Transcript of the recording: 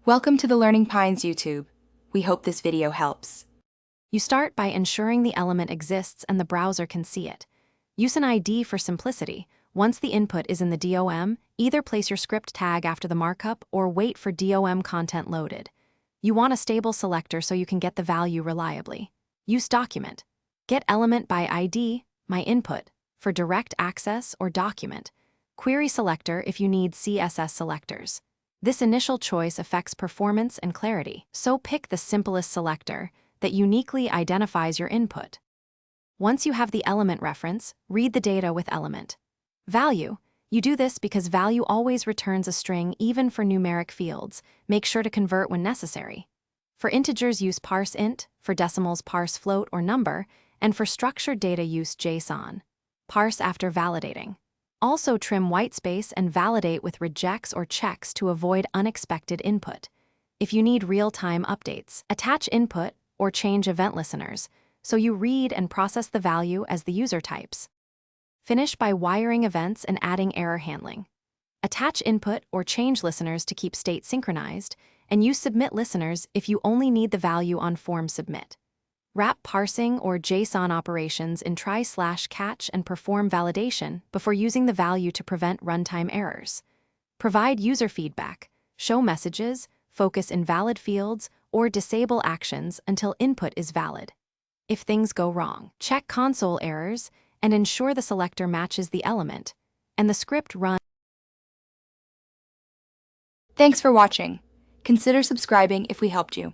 Welcome to the Learning Pines YouTube. We hope this video helps. You start by ensuring the element exists and the browser can see it. Use an ID for simplicity. Once the input is in the DOM, either place your script tag after the markup or wait for DOM content loaded. You want a stable selector so you can get the value reliably. Use document.getElementById, my input, for direct access or document. querySelector if you need CSS selectors. This initial choice affects performance and clarity, so pick the simplest selector that uniquely identifies your input. Once you have the element reference, read the data with element. Value. You do this because value always returns a string even for numeric fields. Make sure to convert when necessary. For integers, use parseInt, for decimals, parse float or number, and for structured data, use JSON. Parse after validating. Also trim whitespace and validate with rejects or checks to avoid unexpected input. If you need real-time updates, attach input or change event listeners, so you read and process the value as the user types. Finish by wiring events and adding error handling. Attach input or change listeners to keep state synchronized, and use submit listeners if you only need the value on form submit. Wrap parsing or JSON operations in try/catch and perform validation before using the value to prevent runtime errors. Provide user feedback, show messages, focus invalid fields, or disable actions until input is valid. If things go wrong, check console errors and ensure the selector matches the element, and the script runs. Thanks for watching. Consider subscribing if we helped you.